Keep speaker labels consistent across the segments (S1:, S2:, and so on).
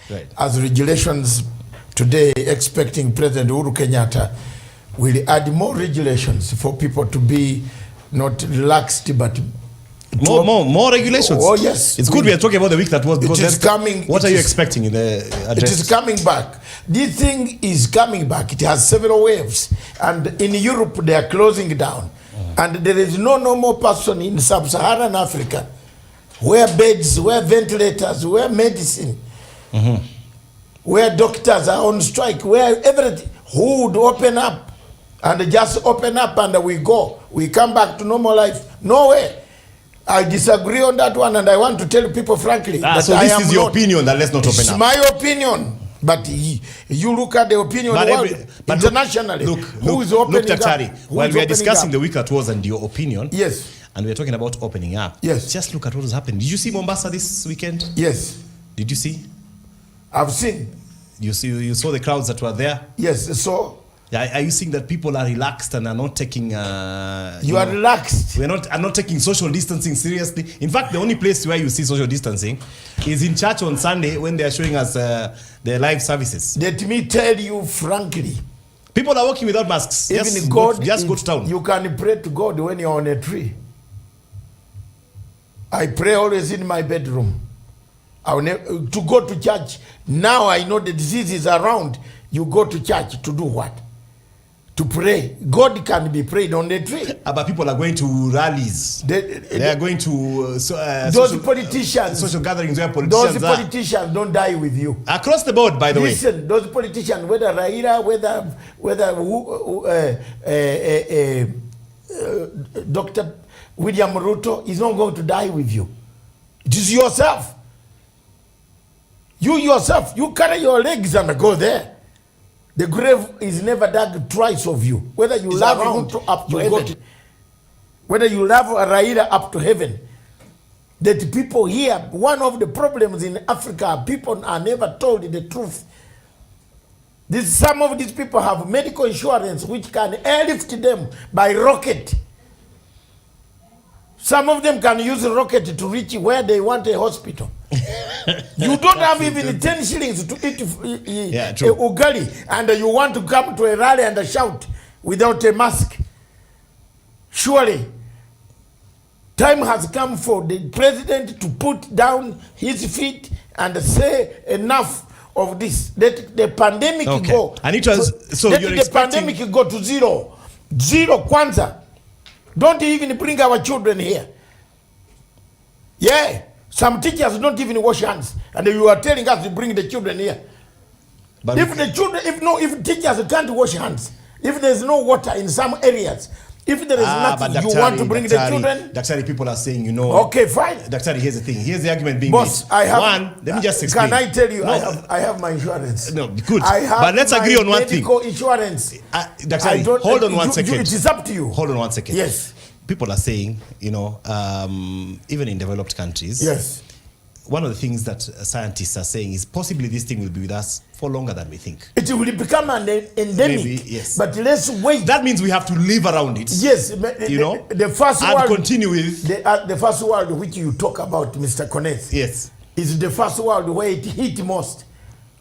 S1: Right.
S2: As regulations today, expecting President Uhuru Kenyatta will add more regulations for people to be not relaxed, but
S1: more regulations.
S2: Oh yes,
S1: it's good we are talking about the week that was, because
S2: it is coming.
S1: What are you expecting in the address?
S2: It is coming back. This thing is coming back. It has several waves, and in Europe they are closing down, and there is no normal person in sub-Saharan Africa where beds, where ventilators, where medicine, where doctors are on strike, where everything, who would open up and just open up and we come back to normal life. No way. I disagree on that one, and I want to tell people frankly that
S1: so this is your opinion, that let's not open up.
S2: It's my opinion, but you look at the opinion internationally. Who is opening up?
S1: While we are discussing the week that was and your opinion,
S2: yes,
S1: and we are talking about opening up,
S2: yes,
S1: just look at what has happened. Did you see Mombasa this weekend?
S2: Yes.
S1: Did you see?
S2: I've seen.
S1: You saw the crowds that were there?
S2: Yes, so.
S1: Are you seeing that people are relaxed and are not taking...
S2: you are relaxed.
S1: Are not taking social distancing seriously. In fact, the only place where you see social distancing is in church on Sunday when they are showing us their live services.
S2: Let me tell you frankly.
S1: People are walking without masks.
S2: Even
S1: go to town.
S2: You can pray to God when you're on a tree. I pray always in my bedroom. To go to church. Now I know the disease is around. You go to church to do what? To pray. God can be prayed on the tree.
S1: But people are going to rallies. They are going to
S2: those politicians.
S1: Social gatherings where politicians
S2: those politicians don't die with you.
S1: Across the board, by the way.
S2: Listen, those politicians, whether Raila, whether Dr. William Ruto, is not going to die with you. It is yourself. You yourself, you carry your legs and go there. The grave is never dug twice of you. Whether you love Ruto up to heaven, whether you love Raila up to heaven, that people here, one of the problems in Africa, people are never told the truth. Some of these people have medical insurance which can airlift them by rocket. Some of them can use a rocket to reach where they want a hospital. You don't have even 10 shillings to eat ugali, and you want to come to a rally and shout without a mask. Surely, time has come for the president to put down his feet and say enough of this. Let the pandemic go.
S1: And it was
S2: let the pandemic go to zero. Zero kwanza. Don't even bring our children here. Yeah. Some teachers don't even wash hands, and you are telling us to bring the children here. But if teachers can't wash hands, if there's no water in some areas, if there is nothing, you want to bring the children?
S1: Daktari, people are saying,
S2: Okay, fine.
S1: Daktari, here's the thing. Here's the argument being
S2: Boss,
S1: made. Let me just explain.
S2: Can I tell you, I have my insurance.
S1: No, good.
S2: I have
S1: but let's agree on one thing.
S2: Medical insurance.
S1: Daktari, hold on one second.
S2: It is up to you.
S1: Hold on one second.
S2: Yes.
S1: People are saying, even in developed countries,
S2: yes,
S1: one of the things that scientists are saying is possibly this thing will be with us for longer than we think.
S2: It will become an endemic. Maybe,
S1: yes.
S2: But let's wait.
S1: That means we have to live around it.
S2: Yes, the first
S1: and
S2: world,
S1: continue with
S2: the first world which you talk about, Mr. Kass.
S1: Yes,
S2: is the first world where it hit most.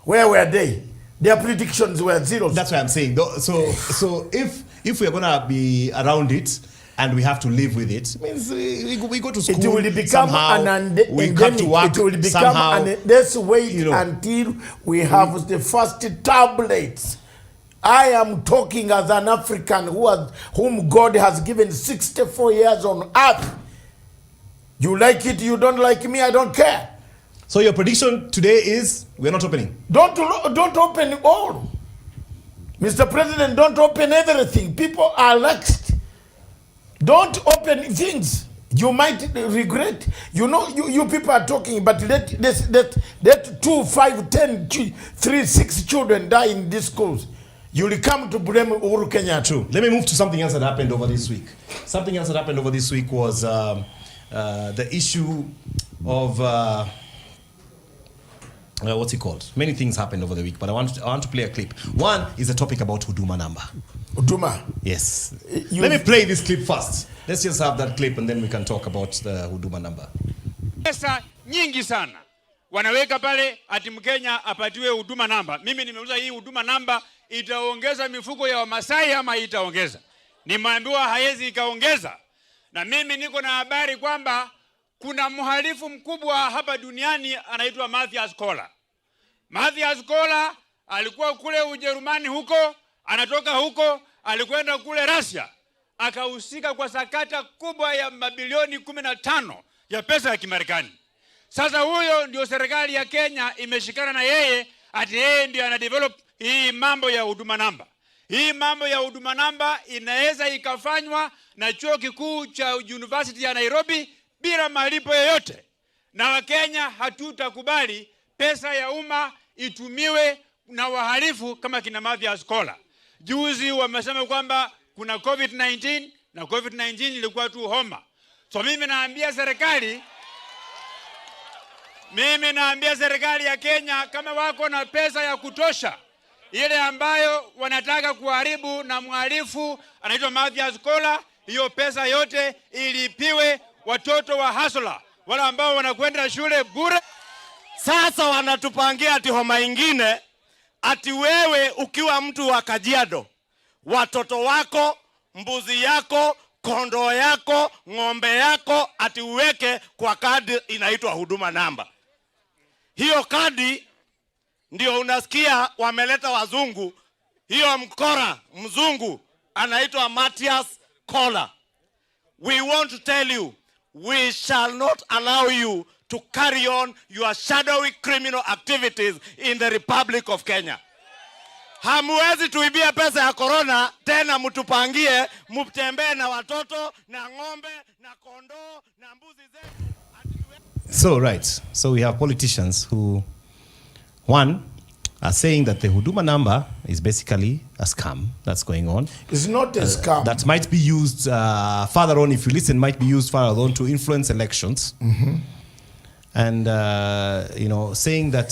S2: Where were they? Their predictions were zero.
S1: That's what I'm saying. So if we're gonna be around it, and we have to live with it, means we go to school.
S2: It will become an endemic.
S1: Come to work.
S2: It will become let's wait until we have the first tablets. I am talking as an African whom God has given 64 years on earth. You like it, you don't like me, I don't care.
S1: So your prediction today is we're not opening.
S2: Don't open all. Mr. President, don't open everything. People are laxed. Don't open things. You might regret. You people are talking, but let 2, 5, 10, 3, 6 children die in these schools. You'll come to blame Uhuru Kenyatta.
S1: True. Let me move to something else that happened over this week. Something else that happened over this week was the issue of what's it called? Many things happened over the week, but I want to play a clip. One is a topic about Huduma number.
S2: Huduma?
S1: Yes. Let me play this clip first. Let's just have that clip and then we can talk about the Huduma number.
S3: Pesa nyingi sana. wanaweka pale ati Mkenya apatiwe huduma namba. Mimi nimeuliza hii huduma namba itaongeza mifuko ya Wamasai ama itaongeza? Nimeambiwa haiwezi ikaongeza. Na mimi niko na habari kwamba kuna mhalifu mkubwa hapa duniani anaitwa Matthias Koller. Matthias Koller alikuwa kule Ujerumani huko, anatoka huko, alikwenda kule Russia, akahusika kwa sakata kubwa ya mabilioni 15 ya pesa ya Kimarekani. Sasa huyo ndio serikali ya Kenya imeshikana na yeye, ati yeye ndio anadevelop hii mambo ya huduma namba. Hii mambo ya huduma namba inaweza ikafanywa na chuo kikuu cha University ya Nairobi bila malipo yoyote. Na Wakenya hatutakubali pesa ya umma itumiwe na wahalifu kama kina Matthias Koller. Juzi wamesema kwamba kuna COVID-19 na COVID-19 ilikuwa tu homa. So mimi naambia serikali ya Kenya, kama wako na pesa ya kutosha ile ambayo wanataka kuharibu na mhalifu anaitwa Matthias Koller, hiyo pesa yote ilipiwe watoto wa hustler, wala ambao wanakwenda shule bure.
S4: Sasa wanatupangia ati homa ingine, ati wewe ukiwa mtu wa Kajiado, watoto wako, mbuzi yako, kondoo yako, ng'ombe yako ati uweke kwa kadi inaitwa huduma namba. Hiyo kadi ndio unasikia wameleta wazungu, hiyo mkora mzungu anaitwa Matthias Koller. We want to tell you, we shall not allow you to carry on your shadowy criminal activities in the Republic of Kenya. Hamuwezi tuibia pesa ya corona tena mtupangie mtembee na watoto na ng'ombe na kondoo na mbuzi zetu.
S1: So right. So we have politicians who, one, are saying that the huduma number is basically a scam that's going on.
S2: It's not a scam.
S1: That might be used further on, if you listen, might be used further on to influence elections. And, saying that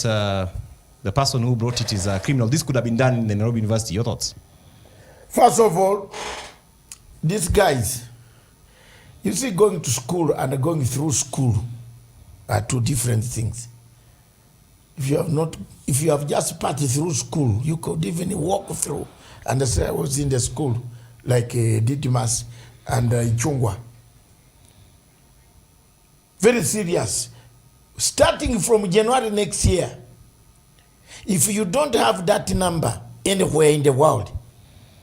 S1: the person who brought it is a criminal. This could have been done in the Nairobi University. Your thoughts?
S2: First of all, these guys, you see, going to school and going through school are two different things. If you have just passed through school, you could even walk through and say I was in the school, like Didymus and Ichungwa. Very serious. Starting from January next year, if you don't have that number anywhere in the world,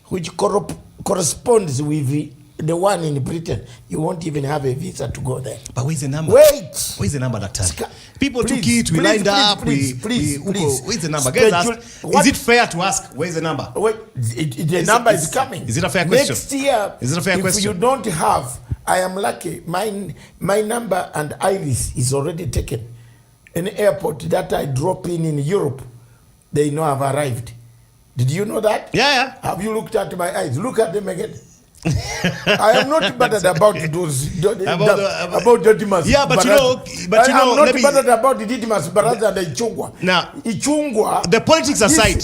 S2: which corresponds with the one in Britain, you won't even have a visa to go there.
S1: But where's the number?
S2: Wait.
S1: Where's the number that time? People took it, we lined up,
S2: please.
S1: Where's the number? Guys ask, is it fair to ask, where's the number?
S2: Wait, the number is coming.
S1: Is it a fair question?
S2: Next year,
S1: is it a fair question?
S2: If you don't have, I am lucky, my number and iris is already taken. An airport that I drop in Europe, they know I've arrived. Did you know that?
S1: Yeah.
S2: Have you looked at my eyes? Look at them again. I am not bothered about those about Didymus.
S1: Yeah, but
S2: I'm not bothered about the Didymus Baraza and Ichungwa.
S1: Now,
S2: Ichungwa.
S1: The politics aside,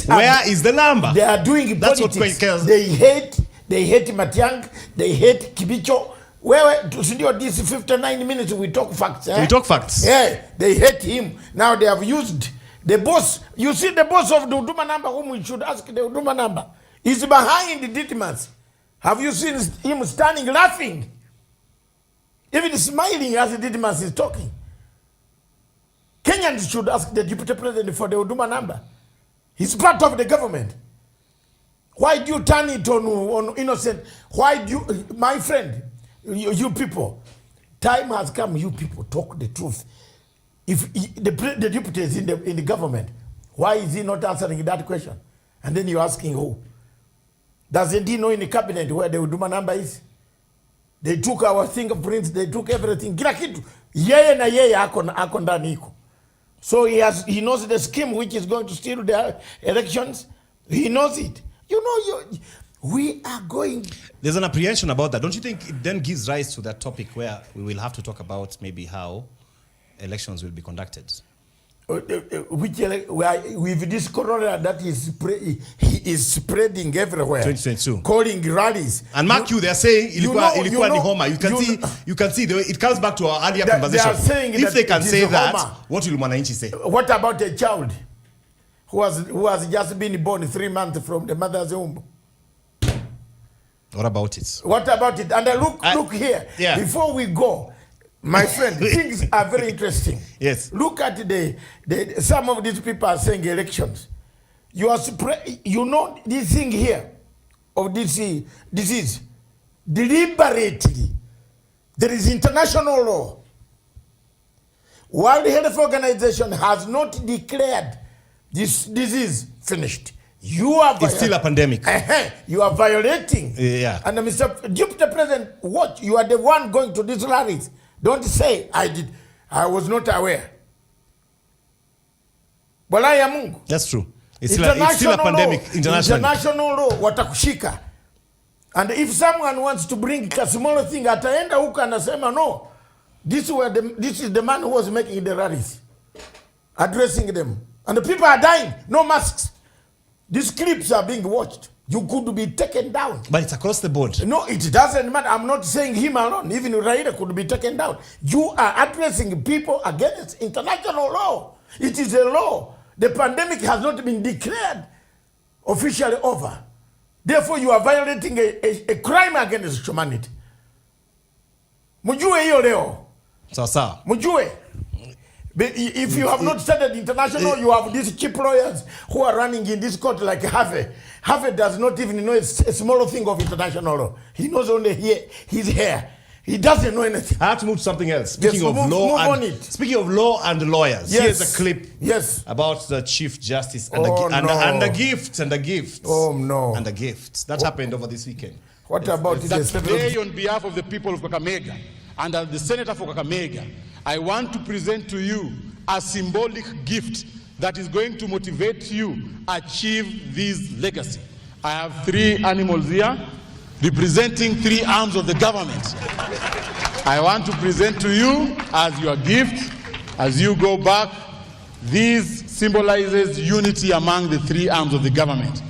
S1: where is the number?
S2: They are doing
S1: That's
S2: politics.
S1: What
S2: they hate Matsanga. They hate Kibicho. Where these 59 minutes we talk facts.
S1: We talk facts.
S2: Yeah, they hate him. Now they have used the boss. You see the boss of the Huduma number, whom we should ask the Huduma number, is behind the Didymus. Have you seen him standing laughing? Even smiling as the Didymus is talking. Kenyans should ask the deputy president for the Huduma number. He's part of the government. Why do you turn it on innocent? Why do you, my friend, you people, time has come, you people talk the truth. If the deputy is in the government, why is he not answering that question? And then you're asking who? Doesn't he know in the cabinet where the Huduma number is? They took our fingerprints, they took everything. Kila kitu. Yeye na yeye ako ndani iko. So he knows the scheme which is going to steal the elections. He knows it. We are going.
S1: There's an apprehension about that. Don't you think it then gives rise to that topic where we will have to talk about maybe how elections will be conducted?
S2: With this corona that he is spreading everywhere,
S1: 2022,
S2: calling rallies.
S1: And mark you, they are saying ilikuwa ni homa. You can see it comes back to our earlier conversation.
S2: They are saying
S1: if they can say that,
S2: homa.
S1: what will Mwananchi say?
S2: What about a child who has just been born 3 months from the mother's womb?
S1: What about it?
S2: What about it? And look here.
S1: Yeah.
S2: Before we go, my friend, things are very interesting.
S1: Yes.
S2: Look at some of these people are saying elections. You are this thing here of this disease deliberately. There is international law. World Health Organization has not declared this disease finished.
S1: It's still a pandemic.
S2: You are violating.
S1: Yeah.
S2: And Mr. Deputy President, what? You are the one going to these rallies. Don't say I did. I was not aware. Bolaya Mungu.
S1: That's true. It's still a pandemic internationally.
S2: International law watakushika. And if someone wants to bring a small thing, ataenda huko anasema no. This is the man who was making the rallies, addressing them. And the people are dying. No masks. These clips are being watched. You could be taken down.
S1: But it's across the board.
S2: No, it doesn't matter. I'm not saying him alone. Even Raila could be taken down. You are addressing people against international law. It is a law. The pandemic has not been declared officially over. Therefore, you are violating a crime against humanity. Mujue hiyo leo.
S1: Sawa.
S2: Mujue. But if you have not studied international, you have these cheap lawyers who are running in this court like Harvey. Harvey does not even know a small thing of international law. He knows only his hair. He doesn't know anything.
S1: I have to move to something else. Speaking of law and lawyers,
S2: yes.
S1: Here's a clip about the Chief Justice and the gift.
S2: Oh no.
S1: And the gifts. That happened over this weekend.
S2: What about
S5: this? Today, on behalf of the people of Kakamega and as the Senator for Kakamega, I want to present to you a symbolic gift that is going to motivate you achieve this legacy. I have 3 animals here representing 3 arms of the government. I want to present to you as your gift, as you go back. This symbolizes unity among the 3 arms of the government.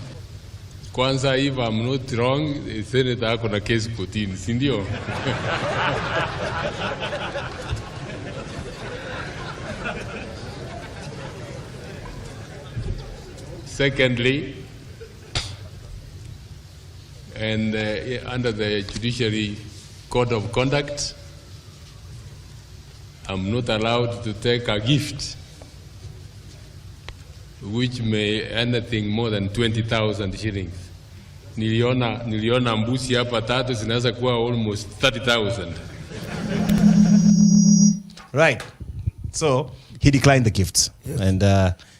S6: Kwanza, if I'm not wrong, Senator ako na kesi kotini, si ndio? Secondly, and under the Judiciary Code of Conduct, I'm not allowed to take a gift which may anything more than 20,000 shillings. Niliona mbusi hapa 3 zinaweza kuwa almost 30,000.
S1: Right. So he declined the gift. Yes. And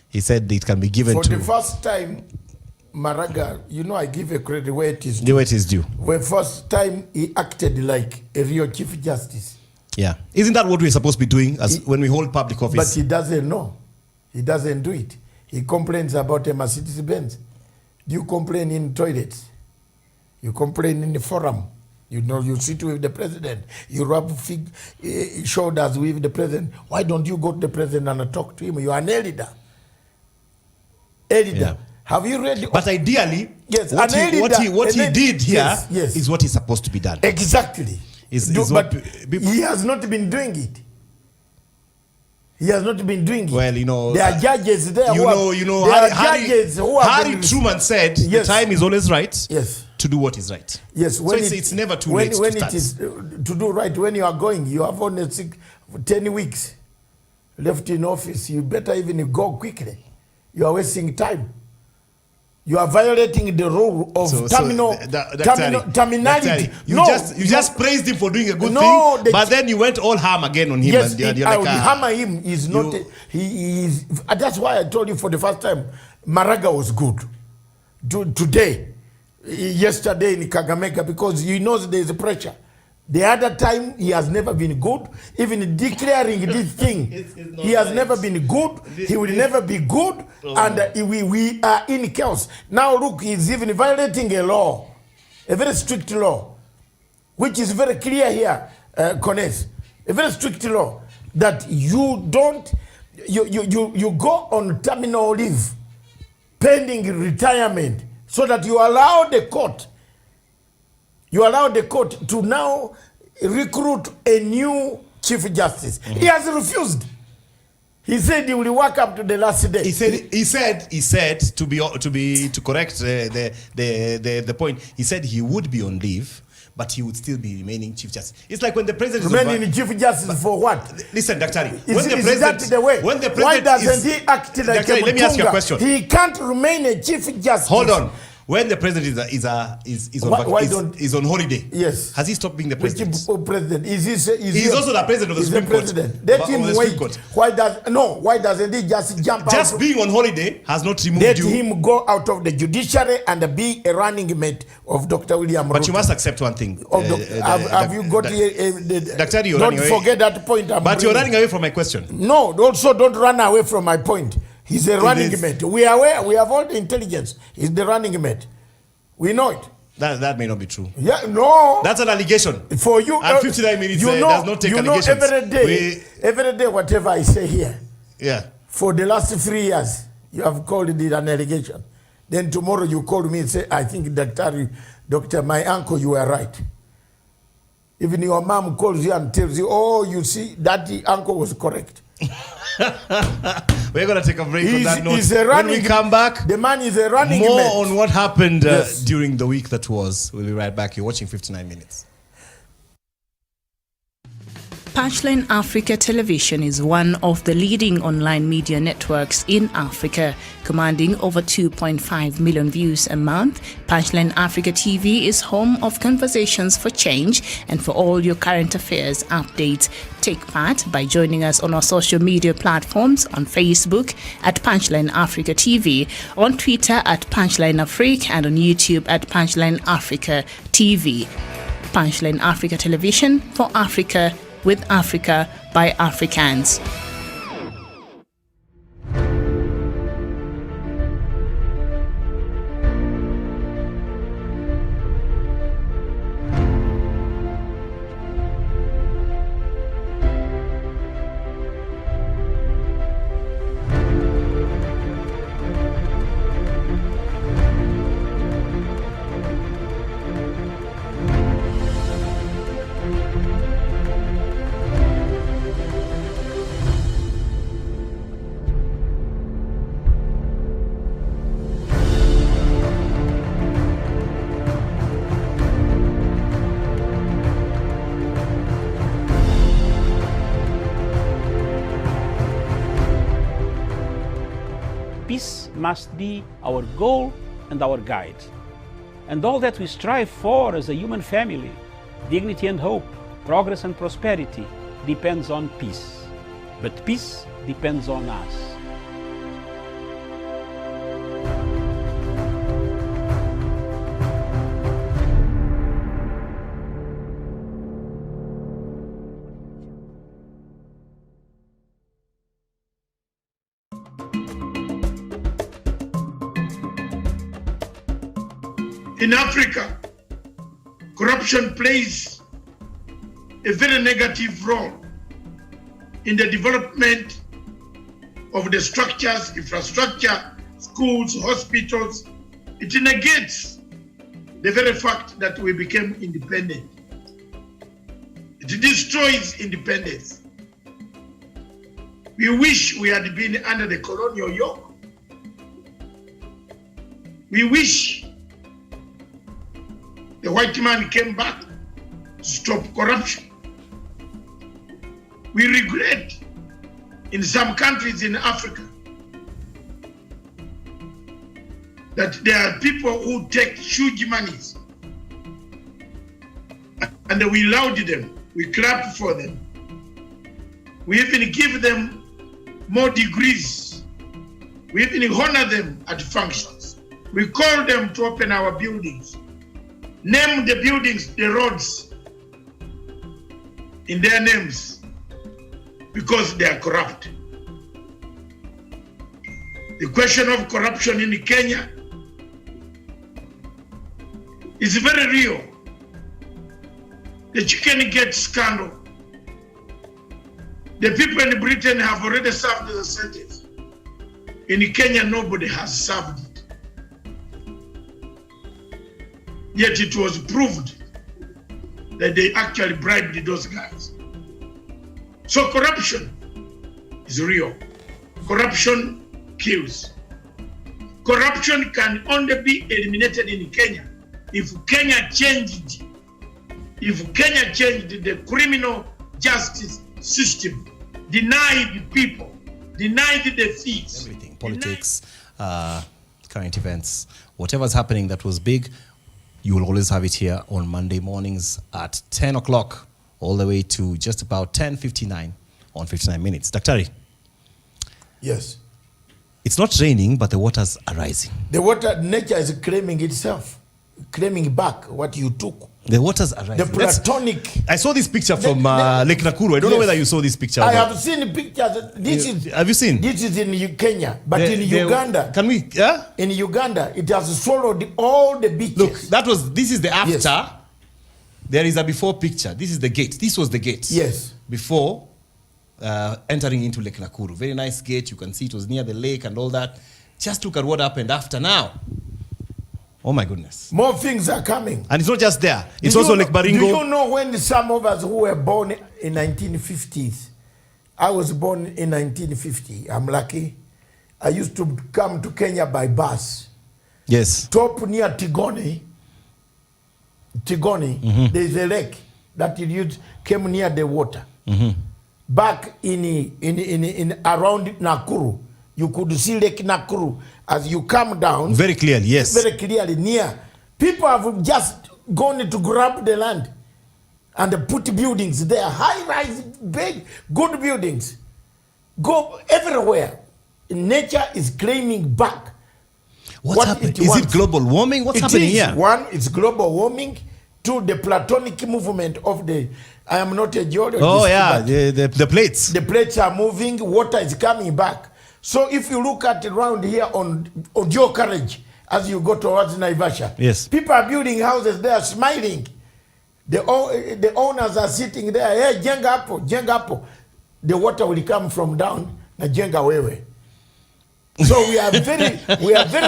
S1: he said it can be given
S2: for the first time. Maraga, I give a credit where it is due.
S1: Where it is due.
S2: The first time he acted like a real Chief Justice.
S1: Yeah. Isn't that what we're supposed to be doing when we hold public office?
S2: But he doesn't know. He doesn't do it. He complains about a Mercedes-Benz. You complain in toilets. You complain in the forum. You sit with the president. You rub shoulders with the president. Why don't you go to the president and talk to him? You are an elder.
S1: Yeah.
S2: Have you read?
S1: But ideally,
S2: yes,
S1: what he did here is what is supposed to be done.
S2: Exactly. But he has not been doing it. He has not been doing it.
S1: Well,
S2: there are judges there.
S1: Harry Truman said the time is always right.
S2: Yes.
S1: To do what is right.
S2: Yes.
S1: So it's never too late to start.
S2: When it is to do right, when you are going, you have only 10 weeks left in office. You better even go quickly. You are wasting time. You are violating the rule of terminality.
S1: You just praised him for doing a good thing, but then you went all ham again on him.
S2: Yes, hammer him is not. He is. That's why I told you for the first time, Maraga was good. Yesterday in Kakamega, because he knows there is a pressure. The other time, he has never been good. Even declaring this thing, he has never been good. He will never be good. And we are in chaos. Now look, he's even violating a law, a very strict law, which is very clear here, Kass. A very strict law that you don't you go on terminal leave pending retirement so that you allow the court to now recruit a new Chief Justice. Mm-hmm. He has refused. He said he will work up to the last day.
S1: He said to correct the point. He said he would be on leave, but he would still be remaining Chief Justice. It's like when the president
S2: remaining Chief Justice for what?
S1: Listen, Daktari.
S2: Is that the way? Why doesn't he act like
S1: Daktari,
S2: a
S1: let me ask you a question.
S2: He can't remain a Chief Justice.
S1: Hold on. When the president is on holiday,
S2: yes,
S1: has he stopped being the president?
S2: Which president? He's
S1: also the president of the Supreme Court.
S2: Let him wait. Why doesn't he just jump out?
S1: Just being on holiday has not removed you.
S2: Let him go out of the judiciary and be a running mate of Dr. William Ruto.
S1: But you must accept one thing.
S2: Have you got
S1: Daktari, you're
S2: don't forget that point.
S1: But you're running away from my question.
S2: No, also don't run away from my point. He's a running mate. We are aware. We have all the intelligence. He's the running mate. We know it.
S1: That may not be true.
S2: Yeah, no.
S1: That's an allegation.
S2: For you,
S1: and 59 minutes does not take allegations.
S2: Every day, whatever I say here.
S1: Yeah.
S2: For the last 3 years, you have called it an allegation. Then tomorrow you call me and say, I think Doctor, my uncle, you are right. Even your mom calls you and tells you, oh, you see, that uncle was correct.
S1: We're going to take a break on that note. When we come back,
S2: the man is a running
S1: more
S2: mate.
S1: on what happened during the week that was. We'll be right back. You're watching 59 Minutes.
S7: Punchline Africa Television is one of the leading online media networks in Africa, commanding over 2.5 million views a month. Punchline Africa TV is home of Conversations for Change and for all your current affairs updates. Take part by joining us on our social media platforms on Facebook at Punchline Africa TV, on Twitter at Punchline Africa, and on YouTube at Punchline Africa TV. Punchline Africa Television for Africa, with Africa by Africans.
S8: Peace must be our goal and our guide. And all that we strive for as a human family, dignity and hope, progress and prosperity, depends on peace. But peace depends on us.
S9: In Africa, corruption plays a very negative role in the development of the structures, infrastructure, schools, hospitals. It negates the very fact that we became independent. It destroys independence. We wish we had been under the colonial yoke. We wish the white man came back to stop corruption. We regret in some countries in Africa that there are people who take huge monies and we laud them, we clap for them. We even give them more degrees. We even honor them at functions. We call them to open our buildings. Name the buildings, the roads in their names because they are corrupt. The question of corruption in Kenya is very real. The chicken gate scandal The people in Britain have already served the sentence. In Kenya, nobody has served it. Yet it was proved that they actually bribed those guys. So corruption is real. Corruption kills. Corruption can only be eliminated in Kenya if Kenya changed the criminal justice system, denied people, denied the fees.
S1: Everything, politics, current events, whatever's happening that was big, you will always have it here on Monday mornings at 10 o'clock all the way to just about 10:59 on 59 minutes. Daktari.
S2: Yes.
S1: It's not raining, but the waters are rising.
S2: The water, nature is claiming itself, claiming back what you took.
S1: The waters are rising.
S2: The platonic.
S1: I saw this picture from Lake Nakuru. I don't know whether you saw this picture.
S2: I have seen pictures.
S1: Have you seen?
S2: This is in Kenya, but in Uganda.
S1: Can we? Yeah.
S2: In Uganda, it has swallowed all the beaches.
S1: Look, this is the after.
S2: Yes.
S1: There is a before picture. This is the gate. This was the gate.
S2: Yes.
S1: Before entering into Lake Nakuru. Very nice gate. You can see it was near the lake and all that. Just look at what happened after now. Oh my goodness.
S2: More things are coming.
S1: And it's not just there. It's also Lake Baringo.
S2: Do you know when some of us who were born in 1950s, I was born in 1950. I'm lucky. I used to come to Kenya by bus.
S1: Yes.
S2: Top near Tigoni, there's a lake that came near the water. Back in around Nakuru, you could see Lake Nakuru as you come down.
S1: Very clearly, yes.
S2: Very clearly near. People have just gone to grab the land and put buildings there. High-rise, big, good buildings. Go everywhere. Nature is claiming back.
S1: What's happening? Is it global warming? What's happening here?
S2: One, it's global warming. Two, the platonic movement of the... I am not a geologist.
S1: Oh, yeah, the plates.
S2: The plates are moving. Water is coming back. So if you look at around here on Joe Courage, as you go towards Naivasha,
S1: yes,
S2: people are building houses there, smiling. The owners are sitting there. Hey, jenga hapo, jenga hapo. The water will come from down na jenga wewe. So we are very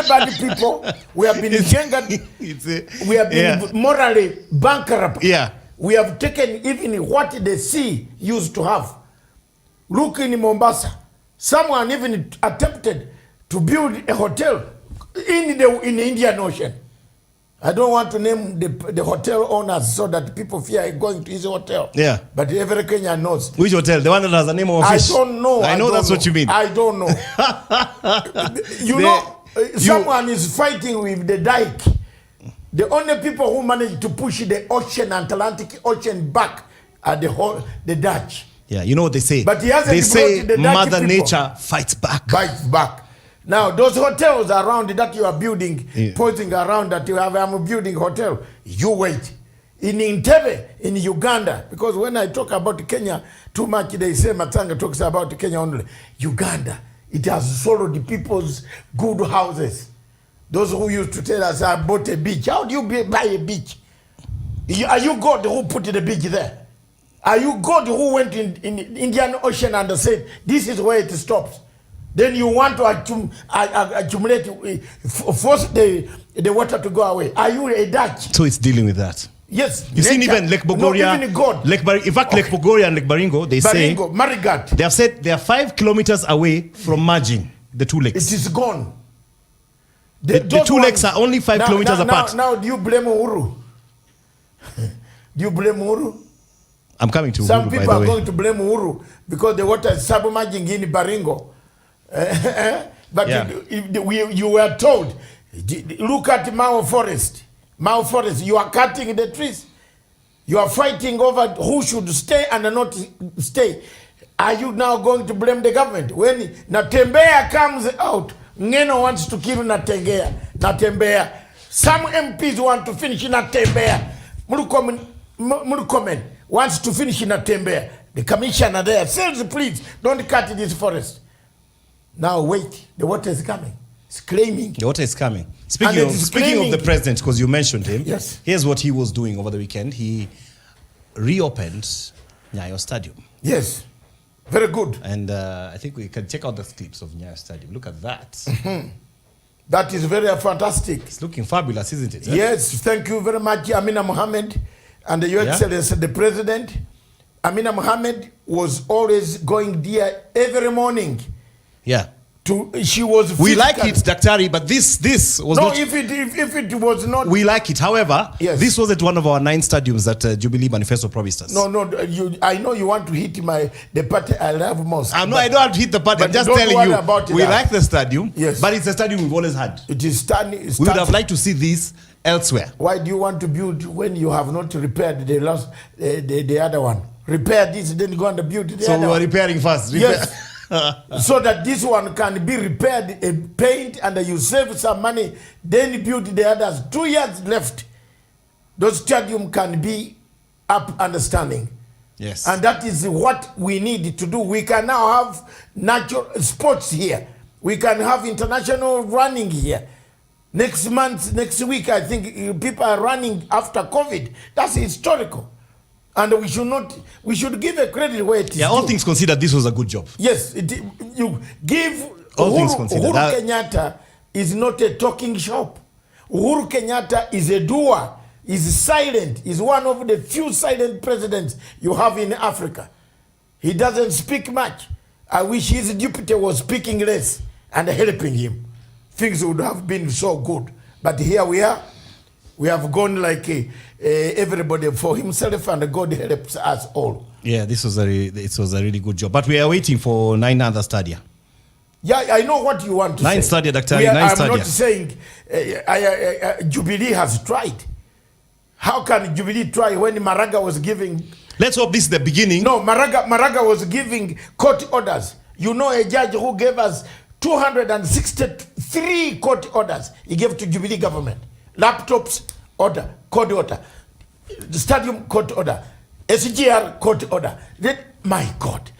S2: bad people. We have been we have been morally bankrupt.
S1: Yeah.
S2: We have taken even what the sea used to have. Look in Mombasa. Someone even attempted to build a hotel in the Indian Ocean. I don't want to name the hotel owners so that people fear going to his hotel.
S1: Yeah.
S2: But every Kenyan knows.
S1: Which hotel? The one that has the name of a fish?
S2: I don't know.
S1: I know that's what you mean.
S2: I don't know. Someone is fighting with the dike. The only people who manage to push the ocean, Atlantic Ocean back are the Dutch.
S1: Yeah, you know what they say?
S2: But he hasn't
S1: they say
S2: the
S1: Mother
S2: people.
S1: Nature fights back.
S2: Fights back. Now, those hotels around that you are building, pointing around that you have, I'm building hotel, you wait. In Entebbe, in Uganda, because when I talk about Kenya too much, they say Matsanga talks about Kenya only. Uganda, it has swallowed people's good houses. Those who used to tell us, I bought a beach. How do you buy a beach? Are you God who put the beach there? Are you God who went in Indian Ocean and said, this is where it stops? Then you want to accumulate, force the water to go away. Are you a Dutch?
S1: So it's dealing with that.
S2: Yes.
S1: You've seen even Lake Bogoria.
S2: Even God.
S1: In fact, Lake Bogoria and Lake Baringo, they say
S2: Marigat.
S1: They have said they are 5 kilometers away from merging the two lakes.
S2: It is gone.
S1: The two lakes are only 5 kilometers apart.
S2: Now, do you blame Uhuru? Do you blame Uhuru?
S1: I'm coming to Uhuru,
S2: Some people
S1: by the
S2: are
S1: way.
S2: going to blame Uhuru because the water is submerging in Baringo. But
S1: yeah.
S2: You were told, look at Mao Forest. Mao Forest, you are cutting the trees. You are fighting over who should stay and not stay. Are you now going to blame the government? When Natembea comes out, Ngeno wants to kill Natembea. Some MPs want to finish Natembea. Murkomen wants to finish Natembea. The commissioner there says, please, don't cut this forest. Now wait, the water is coming. It's claiming.
S1: The water is coming. Speaking of the president, because you mentioned him,
S2: yes.
S1: Here's what he was doing over the weekend. He reopened Nyayo Stadium.
S2: Yes. Very good.
S1: And I think we can check out the clips of Nyayo Stadium. Look at that.
S2: That is very fantastic.
S1: It's looking fabulous, isn't it?
S2: Yes, thank you very much, Amina Mohammed, and Your Excellency, the President. Amina Mohammed was always going there every morning.
S1: Yeah.
S2: She was.
S1: We like it, Daktari, but this was
S2: no.
S1: not.
S2: If it was not,
S1: we like it. However,
S2: yes,
S1: this wasn't one of our 9 stadiums that Jubilee Manifesto promised us.
S2: No. I know you want to hit the party I love most.
S1: I don't want to hit the party. I'm just telling you, we like the stadium.
S2: Yes,
S1: but it's a stadium we've always had.
S2: It is standing.
S1: We would have liked to see this elsewhere.
S2: Why do you want to build when you have not repaired the other one? Repair this, then go and build the other one.
S1: So we are repairing first.
S2: Yes. So that this one can be repaired, paint, and you save some money, then build the others. 2 years left. Those stadium can be up and standing.
S1: Yes.
S2: And that is what we need to do. We can now have natural sports here. We can have international running here. Next week, I think people are running after COVID. That's historical. And we should give a credit where it is.
S1: Yeah, all things considered, this was a good job.
S2: Yes, you give
S1: all things considered.
S2: Uhuru Kenyatta is not a talking shop. Uhuru Kenyatta is a doer, is silent, is one of the few silent presidents you have in Africa. He doesn't speak much. I wish his deputy was speaking less and helping him. Things would have been so good. But here we are. We have gone like everybody for himself, and God helps us all.
S1: Yeah, this was a really good job. But we are waiting for 9 other stadia.
S2: Yeah, I know what you want to
S1: 9
S2: say.
S1: Stadia, Dr. 9
S2: I'm
S1: stadia.
S2: not saying Jubilee has tried. How can Jubilee try when Maraga was giving?
S1: Let's hope this is the beginning.
S2: No, Maraga was giving court orders. You know, a judge who gave us 263 court orders. He gave to Jubilee government. Laptops order, court order, the stadium court order, SGR court order. Then, my God.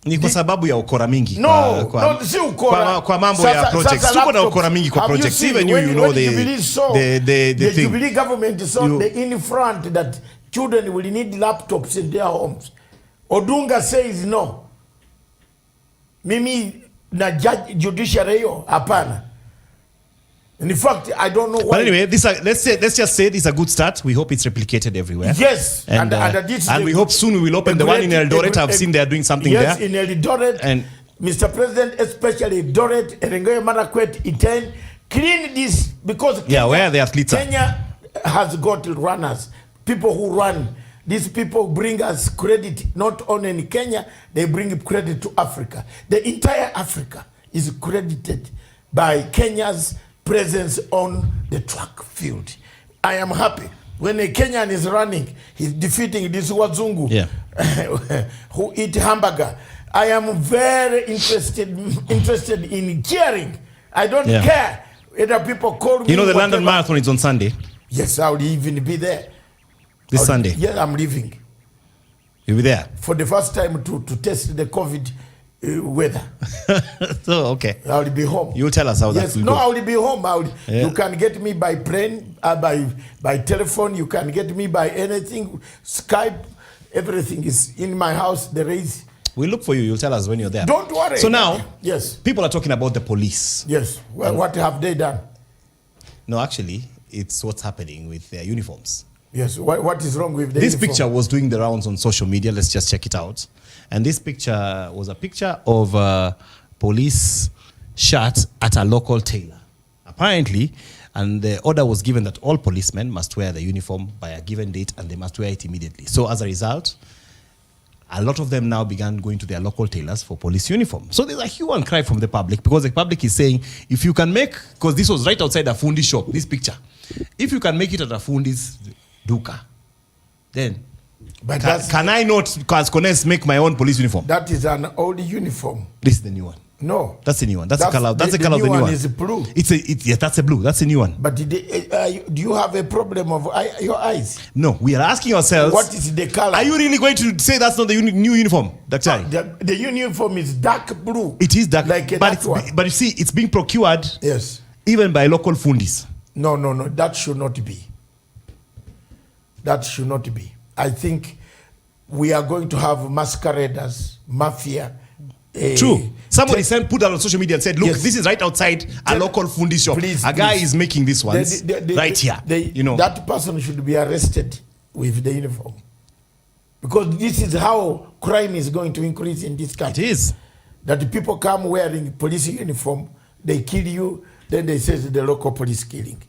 S1: Ni kwa sababu ya ukora mingi.
S2: No, si ukora.
S1: Kwa mambo ya projects. Tuko na ukora mingi kwa projects. Even you know the thing.
S2: Jubilee government saw in front that children will need laptops in their homes. Odunga says no. Mimi na judge judiciary hiyo hapana. In fact, I don't know why.
S1: But anyway, let's just say this is a good start. We hope it's replicated everywhere.
S2: Yes,
S1: and we hope soon we will open the one in Eldoret. I've seen they are doing something there.
S2: Yes, in Eldoret. And Mr. President, especially Eldoret, Erengoye Marakwet, Iten, clean this because Kenya,
S1: where the athletes
S2: Kenya has got runners, people who run. These people bring us credit not only in Kenya, they bring credit to Africa. The entire Africa is credited by Kenya's presence on the track field. I am happy when a Kenyan is running, he's defeating this Wazungu who eat hamburger. I am very interested in cheering. I don't care whether people call me.
S1: You know the London Marathon is on Sunday.
S2: Yes, I will even be there.
S1: This Sunday?
S2: Yes, I'm leaving.
S1: You'll be there?
S2: For the first time to test the COVID weather.
S1: So, okay.
S2: I will be home.
S1: You'll tell us how that will go.
S2: I will be home. You can get me by plane, by telephone. You can get me by anything. Skype. Everything is in my house. There is.
S1: We'll look for you. You'll tell us when you're there.
S2: Don't worry.
S1: So now,
S2: yes,
S1: people are talking about the police.
S2: Yes. Well, what have they done?
S1: No, actually, it's what's happening with their uniforms.
S2: Yes. What is wrong with
S1: this picture? Was doing the rounds on social media. Let's just check it out. And this picture was a picture of a police shirt at a local tailor. Apparently, and the order was given that all policemen must wear the uniform by a given date and they must wear it immediately. So as a result, a lot of them now began going to their local tailors for police uniform. So there's a hue and cry from the public because the public is saying, if you can make, because this was right outside a fundi shop, this picture, if you can make it at a fundi's duka, then can I not, as Kass, make my own police uniform?
S2: That is an old uniform.
S1: This is the new one.
S2: No,
S1: that's the new one. That's the color. That's the color of the new one.
S2: Is blue.
S1: Yes, that's a blue. That's the new one.
S2: But do you have a problem of your eyes?
S1: No, we are asking ourselves.
S2: What is the color?
S1: Are you really going to say that's not the new uniform, Dr.
S2: The uniform is dark blue.
S1: It is dark,
S2: like
S1: but you see, it's being procured.
S2: Yes.
S1: Even by local fundis.
S2: No. That should not be. That should not be. I think we are going to have masqueraders, mafia.
S1: True. Somebody put that on social media and said, look,
S2: Yes.
S1: this is right outside a local fundi shop. A guy is making this one right here. You know.
S2: That person should be arrested with the uniform. Because this is how crime is going to increase in this country.
S1: It is.
S2: That the people come wearing police uniform, they kill you, then they say the local police killing.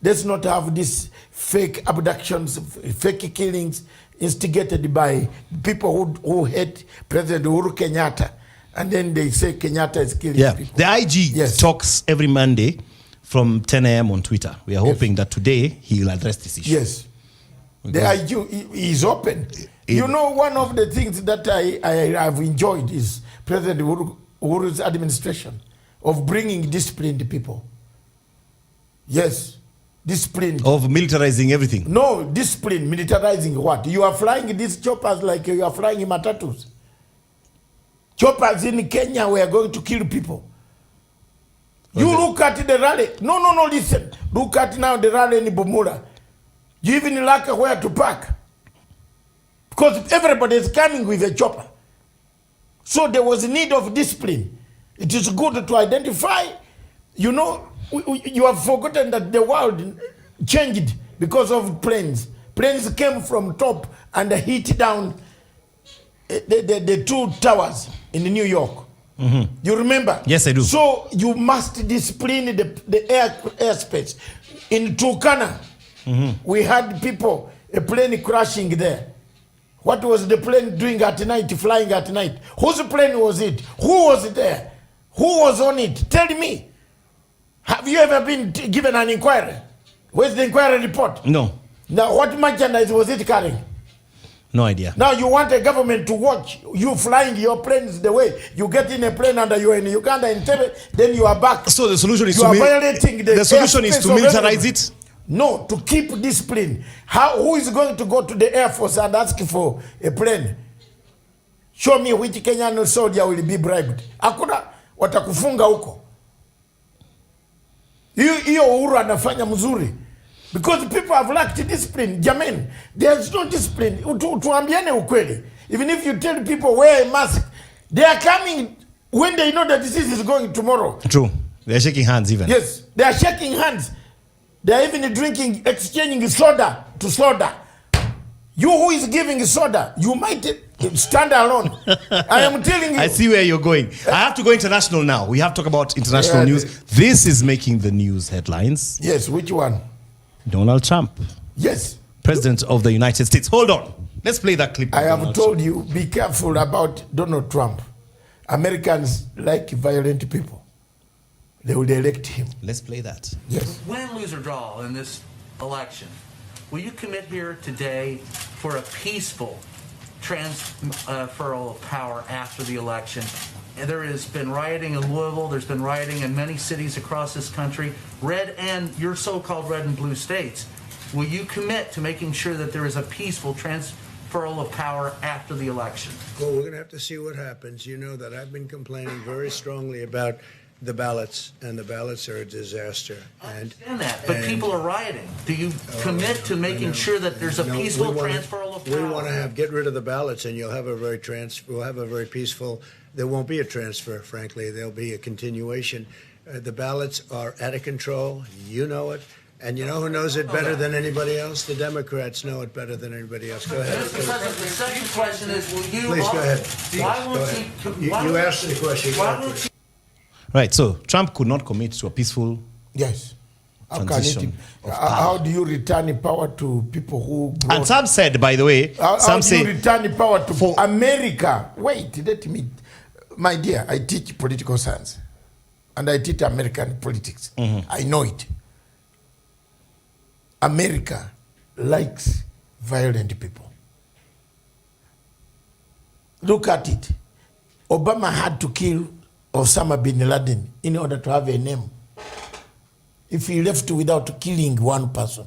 S2: Let's not have these fake abductions, fake killings instigated by people who hate President Uhuru Kenyatta. And then they say Kenyatta is killing people.
S1: The IG talks every Monday from 10 a.m. on Twitter. We are hoping that today he will address this issue.
S2: Yes. The IG is open. You know, one of the things that I have enjoyed is President Uhuru's administration of bringing disciplined people. Yes. Disciplined.
S1: Of militarizing everything.
S2: No, discipline, militarizing what? You are flying these choppers like you are flying matatus. Choppers in Kenya were going to kill people. You look at the rally. No, listen. Look at now the rally in Bumula. You even lack where to park. Because everybody is coming with a chopper. So there was a need of discipline. It is good to identify. You know, you have forgotten that the world changed because of planes. Planes came from top and hit down the two towers in New York. Mm-hmm. You remember?
S1: Yes, I do.
S2: So you must discipline the airspace. In Turkana, we had people, a plane crashing there. What was the plane doing at night, flying at night? Whose plane was it? Who was there? Who was on it? Tell me. Have you ever been given an inquiry? Where's the inquiry report?
S1: No.
S2: Now, what merchandise was it carrying?
S1: No idea.
S2: Now you want a government to watch you flying your planes the way you get in a plane and you are in Uganda and then you are back.
S1: So the solution is
S2: violating
S1: the solution is to militarize it?
S2: No, to keep discipline. Who is going to go to the Air Force and ask for a plane? Show me which Kenyan soldier will be bribed. Hakuna watakufunga huko. Hiyo Uhuru anafanya mzuri. Because people have lacked discipline. Jamen, there's no discipline. Tuambiane ukweli. Even if you tell people wear a mask, they are coming when they know that disease is going tomorrow.
S1: True. They are shaking hands even.
S2: Yes, they are shaking hands. They are even exchanging soda to soda. You who is giving soda, you might stand alone. I am telling you.
S1: I see where you're going. I have to go international now. We have to talk about international news. This is making the news headlines.
S2: Yes, which one?
S1: Donald Trump.
S2: Yes.
S1: President of the United States. Hold on. Let's play that clip.
S2: I have told you, be careful about Donald Trump. Americans like violent people. They will elect him.
S1: Let's play that.
S2: Yes.
S10: Win, lose, or draw in this election, will you commit here today for a peaceful transferal of power after the election? There has been rioting in Louisville. There's been rioting in many cities across this country, red and your so-called red and blue states. Will you commit to making sure that there is a peaceful transferal of power after the election?
S11: Well, we're going to have to see what happens. You know that I've been complaining very strongly about the ballots, and the ballots are a disaster.
S10: I understand that, but people are rioting. Do you commit to making sure that there's a peaceful transferal of power?
S11: We want to get rid of the ballots, and we'll have a very peaceful. There won't be a transfer, frankly. There'll be a continuation. The ballots are out of control. You know it. And you know who knows it better than anybody else? The Democrats know it better than anybody else. Go ahead.
S10: The second question is, will you...
S11: Please, go ahead.
S10: Why won't
S11: you asked the question.
S1: Right, so Trump could not commit to a peaceful transition.
S2: How do you return power to people who...
S1: And some said, by the way...
S2: How do you return power to America? Wait, let me... My dear, I teach political science. And I teach American politics. I know it. America likes violent people. Look at it. Obama had to kill Osama bin Laden in order to have a name. If he left without killing one person,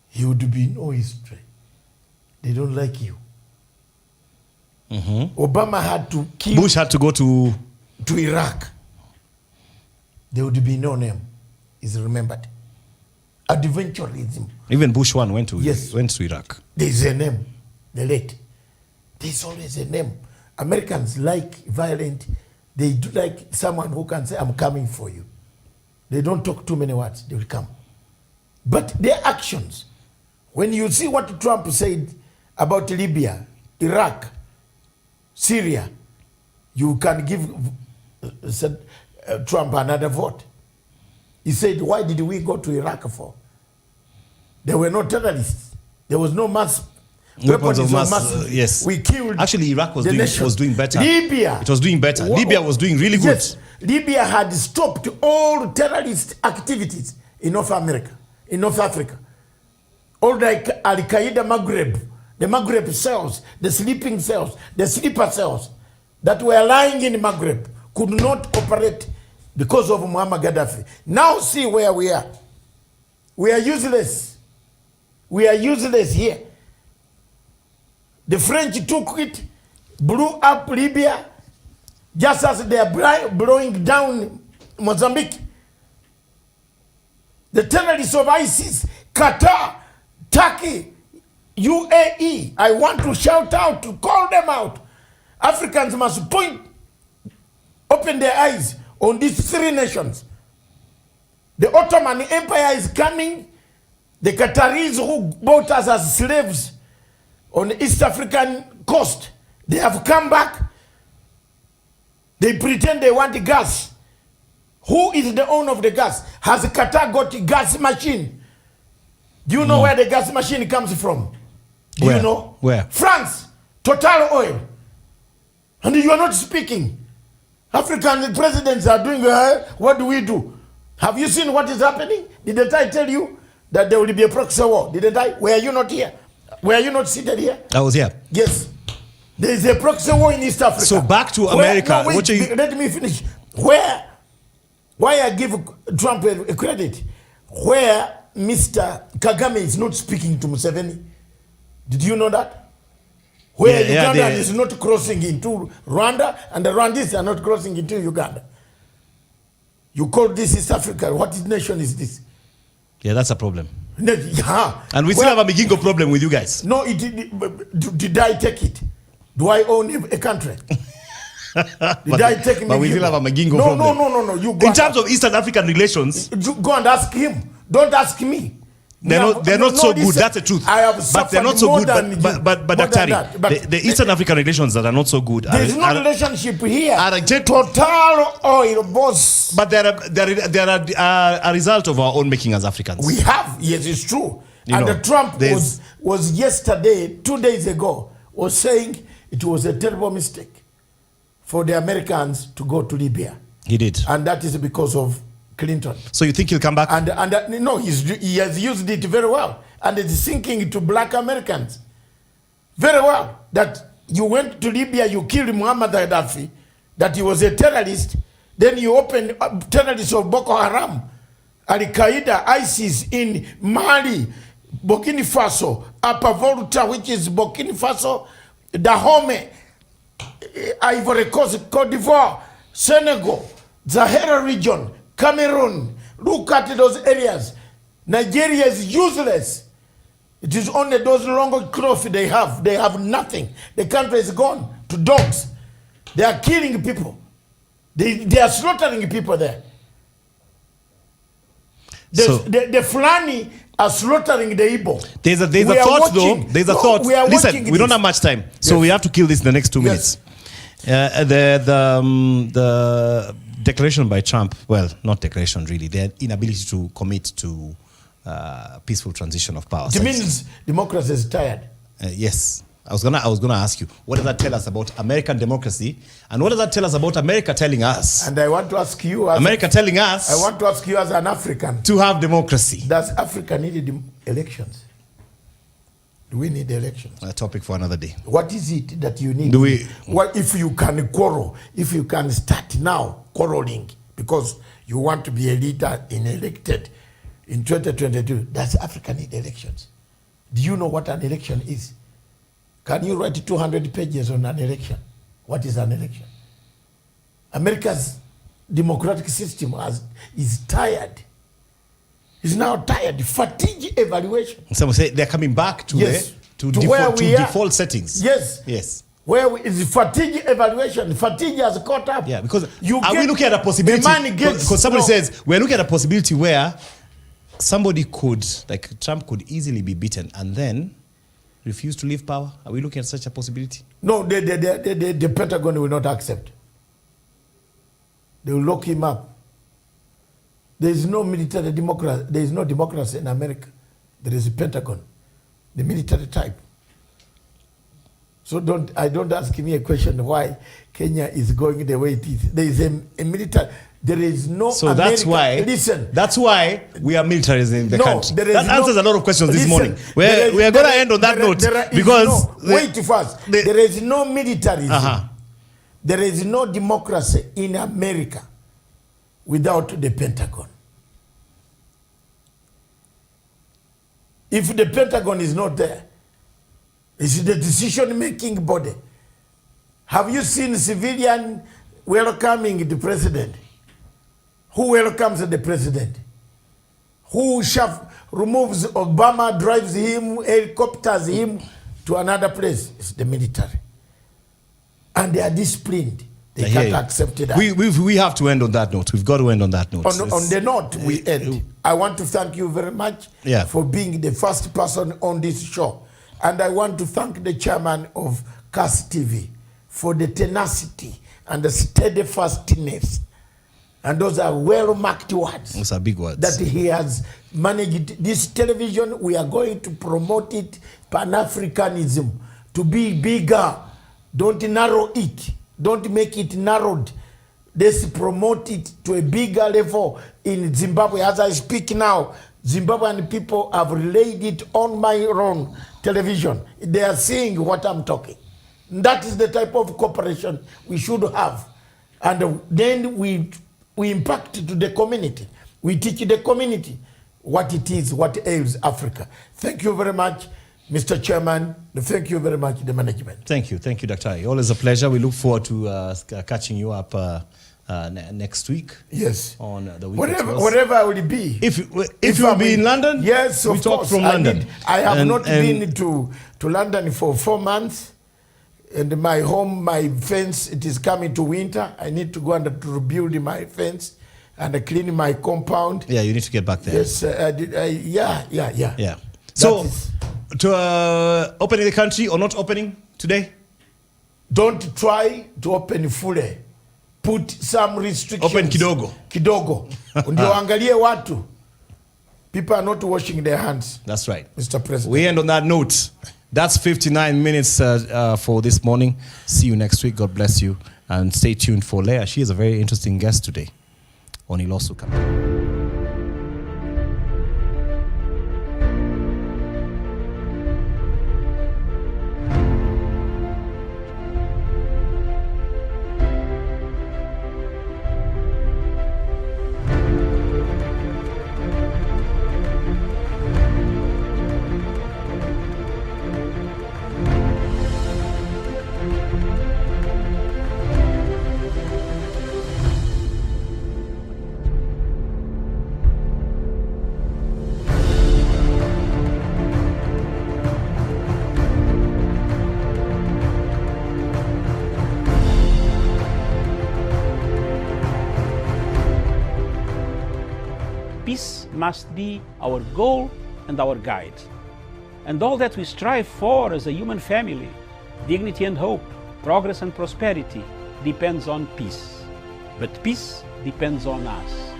S2: he would be no history. They don't like you. Obama had to kill...
S1: Bush had to go to
S2: Iraq. There would be no name. Is remembered. adventurism.
S1: Even Bush one went to
S2: Yes.
S1: went to Iraq.
S2: There's a name, the late. There's always a name. Americans like violent. They do like someone who can say, I'm coming for you. They don't talk too many words, they will come. But their actions, when you see what Trump said about Libya, Iraq, Syria, you can give Trump another vote. He said, why did we go to Iraq for? There were no terrorists. There was no mass
S1: Weapons of mass, yes.
S2: We killed.
S1: Actually, Iraq was doing better.
S2: Libya.
S1: It was doing better. Libya was doing really good.
S2: Yes. Libya had stopped all terrorist activities in North America, in North Africa. All like Al-Qaeda Maghreb, the Maghreb cells, the sleeping cells, the sleeper cells that were lying in Maghreb could not operate because of Muammar Gaddafi. Now see where we are. We are useless. We are useless here. The French took it, blew up Libya, just as they are blowing down Mozambique. The terrorists of ISIS, Qatar, Turkey, UAE, I want to shout out, to call them out. Africans must open their eyes on these three nations. The Ottoman Empire is coming. The Qataris who bought us as slaves on the East African coast, they have come back. They pretend they want gas. Who is the owner of the gas? Has Qatar got a gas machine? Do you know where the gas machine comes from? Do you know?
S1: Where?
S2: France, Total Oil. And you are not speaking. African presidents are doing, what do we do? Have you seen what is happening? Didn't I tell you that there will be a proxy war? Didn't I? Were you not here? Were you not seated here?
S1: I was here.
S2: Yes. There is a proxy war in East Africa.
S1: So back to America.
S2: No, wait, let me finish. Why I give Trump a credit? Where Mr. Kagame is not speaking to Museveni. Did you know that? Where Uganda is not crossing into Rwanda and the Rwandese are not crossing into Uganda. You call this East Africa. What nation is this?
S1: Yeah, that's a problem.
S2: Yeah.
S1: And we still have a Migingo problem with you guys.
S2: No, did I take it? Do I own a country? Did I take Migingo?
S1: But we still have a Migingo problem.
S2: No. You go
S1: in terms of Eastern African relations,
S2: go and ask him. Don't ask me.
S1: They're not so good. That's the truth. But they're not so good. But the Eastern African relations that are not so good.
S2: There is no relationship here. Total Oil, boss.
S1: But they're a result of our own making as Africans.
S2: We have, yes, it's true. And Trump was yesterday, 2 days ago, was saying it was a terrible mistake for the Americans to go to Libya.
S1: He did.
S2: And that is because of Clinton.
S1: So you think he'll come back?
S2: And no, he has used it very well. And it's sinking to black Americans. Very well. That you went to Libya, you killed Muammar Gaddafi, that he was a terrorist, then you opened terrorists of Boko Haram, Al-Qaeda, ISIS in Mali, Burkina Faso, Upper Volta, which is Burkina Faso, Dahomey, Ivory Coast, Cote d'Ivoire, Senegal, Sahara region, Cameroon. Look at those areas. Nigeria is useless. It is only those long cloth they have. They have nothing. The country is gone to dogs. They are killing people. They are slaughtering people there. The Fulani are slaughtering the Igbo.
S1: There's a thought though. There's a thought. Listen, we don't have much time, so we have to kill this in the next 2 minutes. The declaration by Trump, well, not declaration really, their inability to commit to peaceful transition of power.
S2: It means democracy is tired.
S1: Yes. I was gonna ask you, what does that tell us about American democracy, and what does that tell us about America telling us?
S2: And I want to ask you,
S1: America telling us,
S2: I want to ask you as an African,
S1: to have democracy.
S2: Does Africa need elections? Do we need elections?
S1: A topic for another day.
S2: What is it that you need? What if you can quarrel? If you can start now quarreling because you want to be a leader and elected in 2022? Does Africa need elections? Do you know what an election is? Can you write 200 pages on an election? What is an election? America's democratic system is tired. is now tired. Fatigue evaluation.
S1: Some say they're coming back to
S2: Yes.
S1: to
S2: where we are.
S1: default settings.
S2: Yes.
S1: Yes.
S2: Where is fatigue evaluation? Fatigue has caught up.
S1: Yeah, because
S2: you
S1: are we looking at a possibility?
S2: The man gets,
S1: because somebody says we're looking at a possibility where somebody could, like Trump, could easily be beaten and then refuse to leave power. Are we looking at such a possibility?
S2: No, the Pentagon will not accept. They will lock him up. There is no military democracy. There is no democracy in America. There is a Pentagon, the military type. So don't ask me a question why Kenya is going the way it is. There is a military. There is no.
S1: So
S2: America.
S1: that's why.
S2: Listen.
S1: That's why we are militaries in the country. That answers a lot of questions
S2: listen,
S1: this morning. We are going to end on that note because
S2: wait first. There is no militarism. There is no democracy in America without the Pentagon. If the Pentagon is not there, it's the decision-making body. Have you seen civilian welcoming the president? Who welcomes the president? Who removes Obama, drives him, helicopters him to another place? It's the military. And they are disciplined. They can't accept that.
S1: We have to end on that note. We've got to end on that note.
S2: On the note, we end. I want to thank you very much for being the first person on this show. And I want to thank the chairman of Kass TV for the tenacity and the steadfastness. And those are well-marked words.
S1: Those are big words.
S2: That he has managed. This television, we are going to promote it, Pan-Africanism, to be bigger. Don't narrow it. Don't make it narrowed. Let's promote it to a bigger level in Zimbabwe. As I speak now, Zimbabwean people have relayed it on my own television. They are seeing what I'm talking. That is the type of cooperation we should have. And then we impact to the community. We teach the community what it is, what ails Africa. Thank you very much, Mr. Chairman. Thank you very much, the management.
S1: Thank you, Dr. Always a pleasure. We look forward to catching you up next week.
S2: Yes.
S1: On the week.
S2: Whatever I will be.
S1: If you will be in London,
S2: yes, of
S1: we talk
S2: course.
S1: from London.
S2: I have not been to London for 4 months. And my home, my fence, it is coming to winter. I need to go and to rebuild my fence and clean my compound.
S1: Yeah, you need to get back there.
S2: Yes, yeah.
S1: So, to opening the country or not opening today?
S2: Don't try to open fully. Put some restrictions.
S1: Open kidogo.
S2: Kidogo. Ndio angalie watu. People are not washing their hands.
S1: That's right.
S2: Mr. President.
S1: We end on that note. That's 59 minutes for this morning. See you next week. God bless you. And stay tuned for Leah. She is a very interesting guest today on Ilosuka.
S8: Peace must be our goal and our guide. And all that we strive for as a human family, dignity and hope, progress and prosperity, depends on peace. But peace depends on us.